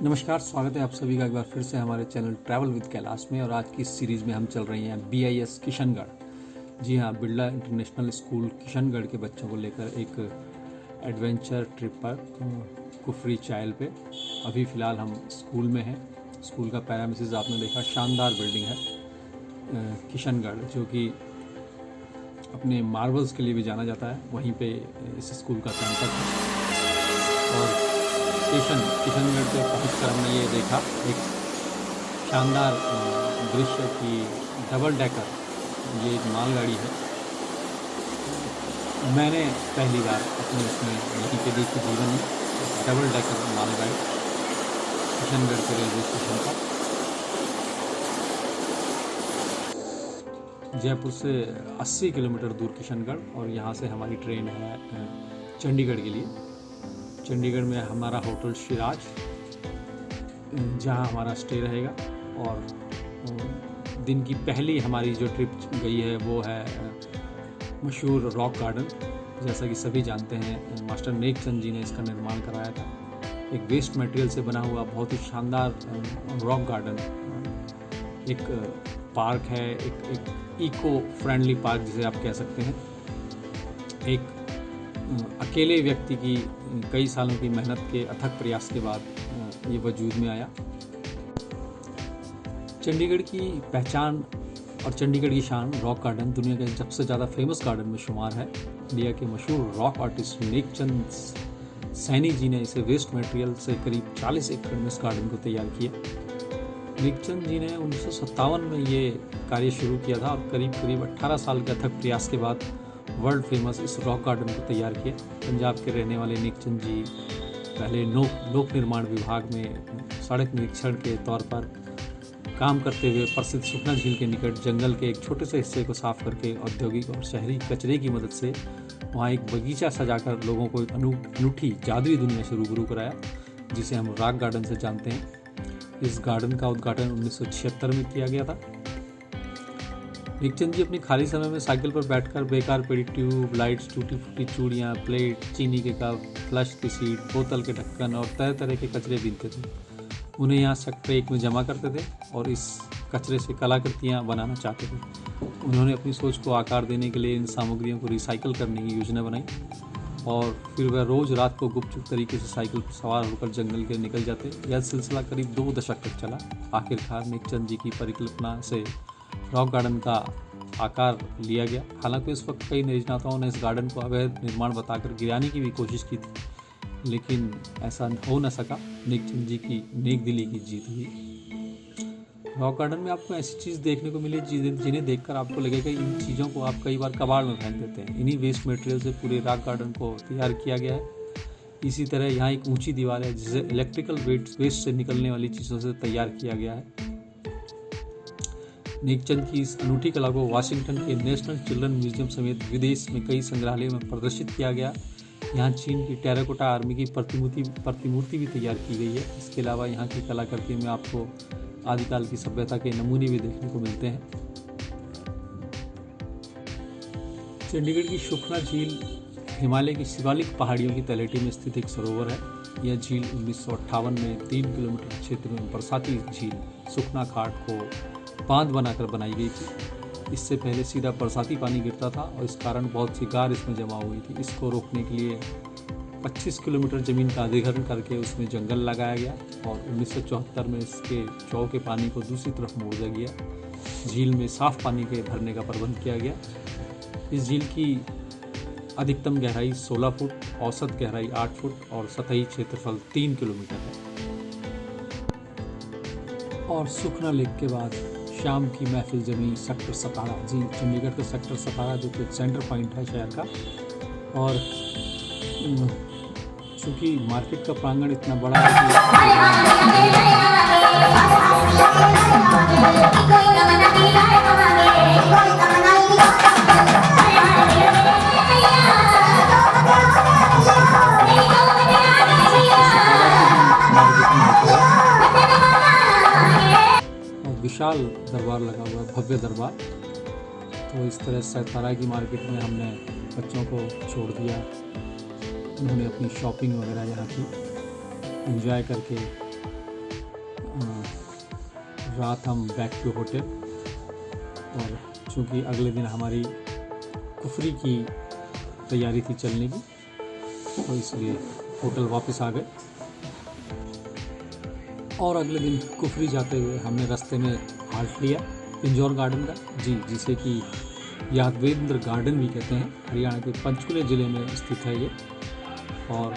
नमस्कार, स्वागत है आप सभी का एक बार फिर से हमारे चैनल ट्रैवल विद कैलाश में। और आज की इस सीरीज़ में हम चल रही हैं BIS किशनगढ़। जी हाँ, बिरला इंटरनेशनल स्कूल किशनगढ़ के बच्चों को लेकर एक एडवेंचर ट्रिप पर कुफरी चायल पे। अभी फ़िलहाल हम स्कूल में हैं। स्कूल का पैरामिसेस आपने देखा, शानदार बिल्डिंग है किशनगढ़, जो कि अपने मार्बल्स के लिए भी जाना जाता है। वहीं पे इस स्कूल का कैंपस है। और किशनगढ़ पे पहुँचकर हमने ये देखा एक शानदार दृश्य कि डबल डेकर ये एक मालगाड़ी है। मैंने पहली बार अपने उसमें यहीं पे देखी जीवन में डबल डेकर मालगाड़ी किशनगढ़ के रेलवे स्टेशन पर। जयपुर से 80 किलोमीटर दूर किशनगढ़, और यहाँ से हमारी ट्रेन है चंडीगढ़ के लिए। चंडीगढ़ में हमारा होटल शिराज, जहाँ हमारा स्टे रहेगा। और दिन की पहली हमारी जो ट्रिप गई है वो है मशहूर रॉक गार्डन। जैसा कि सभी जानते हैं, मास्टर नेकचंद जी ने इसका निर्माण कराया था। एक वेस्ट मटेरियल से बना हुआ बहुत ही शानदार रॉक गार्डन, एक पार्क है, एक इको फ्रेंडली पार्क जिसे आप कह सकते हैं। एक अकेले व्यक्ति की कई सालों की मेहनत के अथक प्रयास के बाद ये वजूद में आया। चंडीगढ़ की पहचान और चंडीगढ़ की शान रॉक गार्डन दुनिया के सबसे ज़्यादा फेमस गार्डन में शुमार है। इंडिया के मशहूर रॉक आर्टिस्ट नेकचंद सैनी जी ने इसे वेस्ट मटेरियल से करीब 40 एकड़ में इस गार्डन को तैयार किया। नेकचंद जी ने 1957 में ये कार्य शुरू किया था और करीब 18 साल के अथक प्रयास के बाद वर्ल्ड फेमस इस रॉक गार्डन को तैयार किया। पंजाब के रहने वाले नेकचंद जी पहले लोक निर्माण विभाग में सड़क निरीक्षण के तौर पर काम करते हुए प्रसिद्ध सुखना झील के निकट जंगल के एक छोटे से हिस्से को साफ करके औद्योगिक और शहरी कचरे की मदद से वहाँ एक बगीचा सजाकर लोगों को एक अनूठी जादुई दुनिया से रूबरू कराया, जिसे हम रॉक गार्डन से जानते हैं। इस गार्डन का उद्घाटन 1976 में किया गया था। नेकचंद जी अपनी खाली समय में साइकिल पर बैठकर बेकार पड़ी ट्यूब, लाइट्स, टूटी फूटी चूड़ियाँ, प्लेट, चीनी के कप, फ्लश की सीट, बोतल के ढक्कन और तरह तरह के कचरे बीनते थे। उन्हें यहाँ सेक्टर 1 में जमा करते थे और इस कचरे से कलाकृतियाँ बनाना चाहते थे। उन्होंने अपनी सोच को आकार देने के लिए इन सामग्रियों को रिसाइकिल करने की योजना बनाई और फिर वह रोज़ रात को गुपचुप तरीके से साइकिल पर सवार होकर जंगल के निकल जाते। यह सिलसिला करीब 2 दशक तक चला। आखिरकार नेकचंद जी की परिकल्पना से रॉक गार्डन का आकार लिया गया। हालांकि उस वक्त कई निष्णाताओं ने इस गार्डन को अवैध निर्माण बताकर गिराने की भी कोशिश की थी, लेकिन ऐसा हो न सका। नेकचंद जी की नेक दिली की जीत हुई। रॉक गार्डन में आपको ऐसी चीज़ देखने को मिली जिन्हें देखकर आपको लगेगा इन चीज़ों को आप कई बार कबाड़ में फेंक देते हैं। इन्हीं वेस्ट मटेरियल से पूरे रॉक गार्डन को तैयार किया गया है। इसी तरह यहाँ एक ऊंची दीवार है जिसे इलेक्ट्रिकल वेस्ट से निकलने वाली चीज़ों से तैयार किया गया है। नेकचंद की इस अनूठी कला को वाशिंगटन के नेशनल चिल्ड्रन म्यूजियम समेत विदेश में कई संग्रहालयों में प्रदर्शित किया गया। यहाँ चीन की टेराकोटा आर्मी की प्रतिमूर्ति भी तैयार की गई है। इसके अलावा यहाँ की कलाकृति में आपको आदिकाल की सभ्यता के नमूने भी देखने को मिलते हैं। चंडीगढ़ की सुखना झील हिमालय की शिवालिक पहाड़ियों की तलहटी में स्थित एक सरोवर है। यह झील 1958 में 3 किलोमीटर क्षेत्र में बरसाती झील सुखना घाट को बांध बनाकर बनाई गई थी। इससे पहले सीधा बरसाती पानी गिरता था और इस कारण बहुत सी गार इसमें जमा हुई थी। इसको रोकने के लिए 25 किलोमीटर ज़मीन का अधिग्रहण करके उसमें जंगल लगाया गया और 1974 में इसके चौ के पानी को दूसरी तरफ मोड़ दिया गया। झील में साफ पानी के भरने का प्रबंध किया गया। इस झील की अधिकतम गहराई 16 फुट, औसत गहराई 8 फुट और सतही क्षेत्रफल 3 किलोमीटर है। और सुखना लेक के बाद शाम की महफिल जमी सेक्टर 17। जी, चंडीगढ़ का सेक्टर 17 जो कि सेंटर पॉइंट है शहर का। और चूँकि मार्केट का प्रांगण इतना बड़ा है विशाल दरबार लगा हुआ है, भव्य दरबार। तो इस तरह सतारा की मार्केट में हमने बच्चों को छोड़ दिया। उन्होंने अपनी शॉपिंग वगैरह यहाँ की एंजॉय करके रात हम बैक टू होटल, और चूँकि अगले दिन हमारी कुफरी की तैयारी थी चलने की, तो इसलिए होटल वापस आ गए। और अगले दिन कुफरी जाते हुए हमने रास्ते में हाल्ट लिया पिंजौर गार्डन का, जी, जिसे कि यादवेंद्र गार्डन भी कहते हैं। हरियाणा के पंचकुले ज़िले में स्थित है ये, और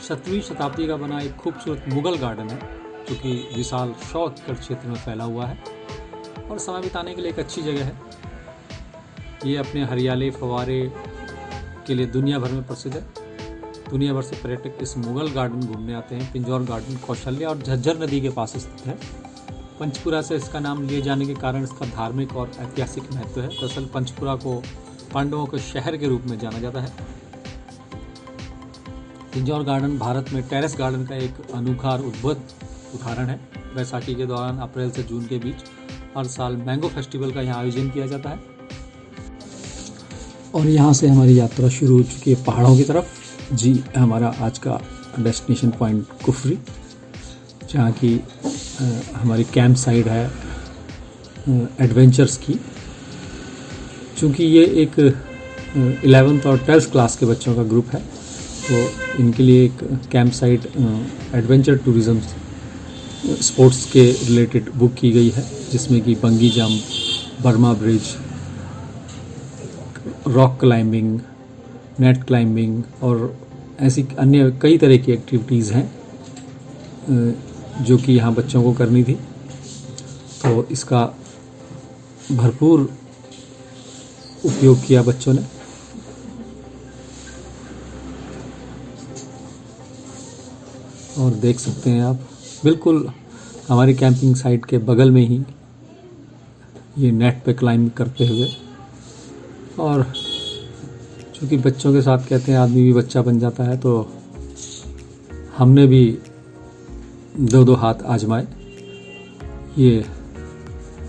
17वीं शताब्दी का बना एक खूबसूरत मुग़ल गार्डन है, जो कि विशाल 100 एकड़ क्षेत्र में फैला हुआ है और समय बिताने के लिए एक अच्छी जगह है। ये अपने हरियाले फव्वारे के लिए दुनिया भर में प्रसिद्ध है। दुनिया भर से पर्यटक इस मुग़ल गार्डन घूमने आते हैं। पिंजौर गार्डन कौशल्या और झज्जर नदी के पास स्थित है। पंचपुरा से इसका नाम लिए जाने के कारण इसका धार्मिक और ऐतिहासिक महत्व है। दरअसल पंचपुरा को पांडवों के शहर के रूप में जाना जाता है। पिंजौर गार्डन भारत में टेरेस गार्डन का एक अनोखा और उद्भुत उदाहरण है। बैसाखी के दौरान अप्रैल से जून के बीच हर साल मैंगो फेस्टिवल का यहाँ आयोजन किया जाता है। और यहाँ से हमारी यात्रा शुरू हो चुकी है पहाड़ों की तरफ। जी, हमारा आज का डेस्टिनेशन पॉइंट कुफरी, जहाँ की हमारी कैंप साइट है एडवेंचर्स की। चूँकि ये एक 11th और 12th क्लास के बच्चों का ग्रुप है, तो इनके लिए एक camp site adventure tourism sports के रिलेटेड बुक की गई है, जिसमें कि bungee jump, Burma bridge, rock climbing, net climbing और ऐसी अन्य कई तरह की एक्टिविटीज़ हैं जो कि यहाँ बच्चों को करनी थी। तो इसका भरपूर उपयोग किया बच्चों ने। और देख सकते हैं आप, बिल्कुल हमारी कैंपिंग साइट के बगल में ही ये नेट पे क्लाइंब करते हुए। और चूँकि बच्चों के साथ कहते हैं आदमी भी बच्चा बन जाता है, तो हमने भी 2-2 हाथ आजमाए ये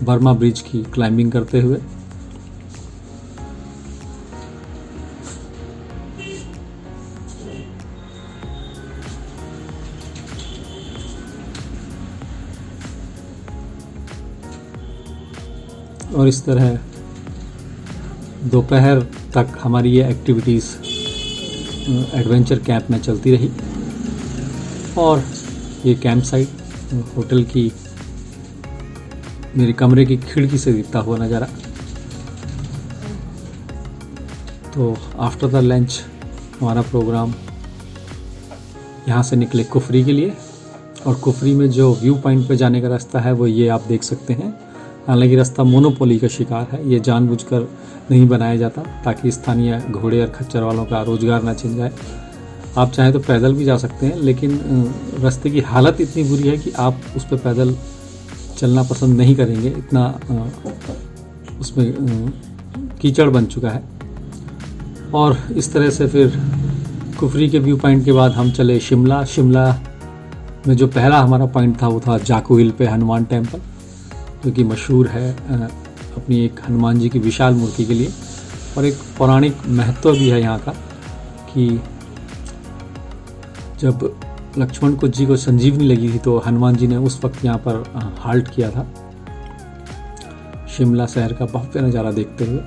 बर्मा ब्रिज की क्लाइंबिंग करते हुए। और इस तरह दोपहर तक हमारी ये एक्टिविटीज़ एडवेंचर कैंप में चलती रही। और ये कैंप साइट होटल की मेरे कमरे की खिड़की से दिखता हुआ नज़ारा। तो आफ्टर द लंच हमारा प्रोग्राम यहाँ से निकले कुफरी के लिए। और कुफरी में जो व्यू पॉइंट पे जाने का रास्ता है वो ये आप देख सकते हैं। हालांकि रास्ता मोनोपोली का शिकार है, ये जानबूझकर नहीं बनाया जाता ताकि स्थानीय घोड़े और खच्चर वालों का रोज़गार ना छिन जाए। आप चाहें तो पैदल भी जा सकते हैं, लेकिन रास्ते की हालत इतनी बुरी है कि आप उस पर पैदल चलना पसंद नहीं करेंगे, इतना उसमें कीचड़ बन चुका है। और इस तरह से फिर कुफरी के व्यू पॉइंट के बाद हम चले शिमला। शिमला में जो पहला हमारा पॉइंट था वो था जाखू हिल पे हनुमान टेम्पल, जो कि मशहूर है अपनी एक हनुमान जी की विशाल मूर्ति के लिए। और एक पौराणिक महत्व भी है यहाँ का कि जब लक्ष्मण जी को संजीवनी लगी थी तो हनुमान जी ने उस वक्त यहाँ पर हाल्ट किया था, शिमला शहर का भव्य नज़ारा देखते हुए।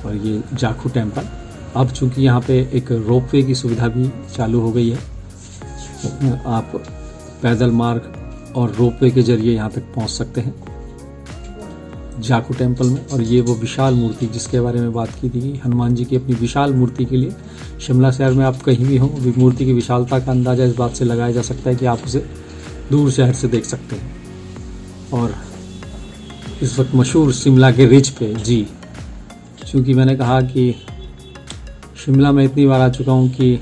और ये जाखू टेम्पल, अब चूँकि यहाँ पे एक रोपवे की सुविधा भी चालू हो गई है, आप पैदल मार्ग और रोपवे के जरिए यहाँ तक पहुँच सकते हैं जाखू टेम्पल में। और ये वो विशाल मूर्ति जिसके बारे में बात की थी, हनुमान जी की अपनी विशाल मूर्ति के लिए शिमला शहर में आप कहीं भी हों, मूर्ति की विशालता का अंदाज़ा इस बात से लगाया जा सकता है कि आप उसे दूर शहर से देख सकते हैं। और इस वक्त मशहूर शिमला के रिज पे, जी, चूँकि मैंने कहा कि शिमला में इतनी बार आ चुका हूँ कि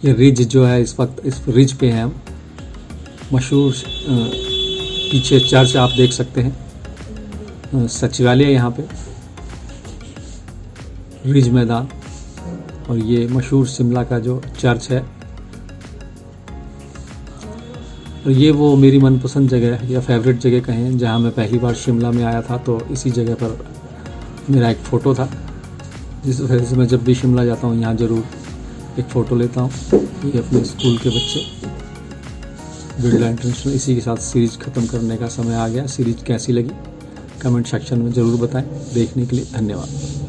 ये रिज जो है इस वक्त इस रिज पे हैं हम। मशहूर पीछे चर्च आप देख सकते हैं, सचिवालय यहाँ पे, रिज मैदान, और ये मशहूर शिमला का जो चर्च है। और ये वो मेरी मनपसंद जगह है या फेवरेट जगह कहें, जहाँ मैं पहली बार शिमला में आया था तो इसी जगह पर मेरा एक फ़ोटो था, जिस वजह से मैं जब भी शिमला जाता हूँ यहाँ ज़रूर एक फ़ोटो लेता हूँ। ये अपने स्कूल के बच्चे। बिरला इंटरनेशनल। इसी के साथ सीरीज़ ख़त्म करने का समय आ गया। सीरीज़ कैसी लगी कमेंट सेक्शन में ज़रूर बताएं। देखने के लिए धन्यवाद।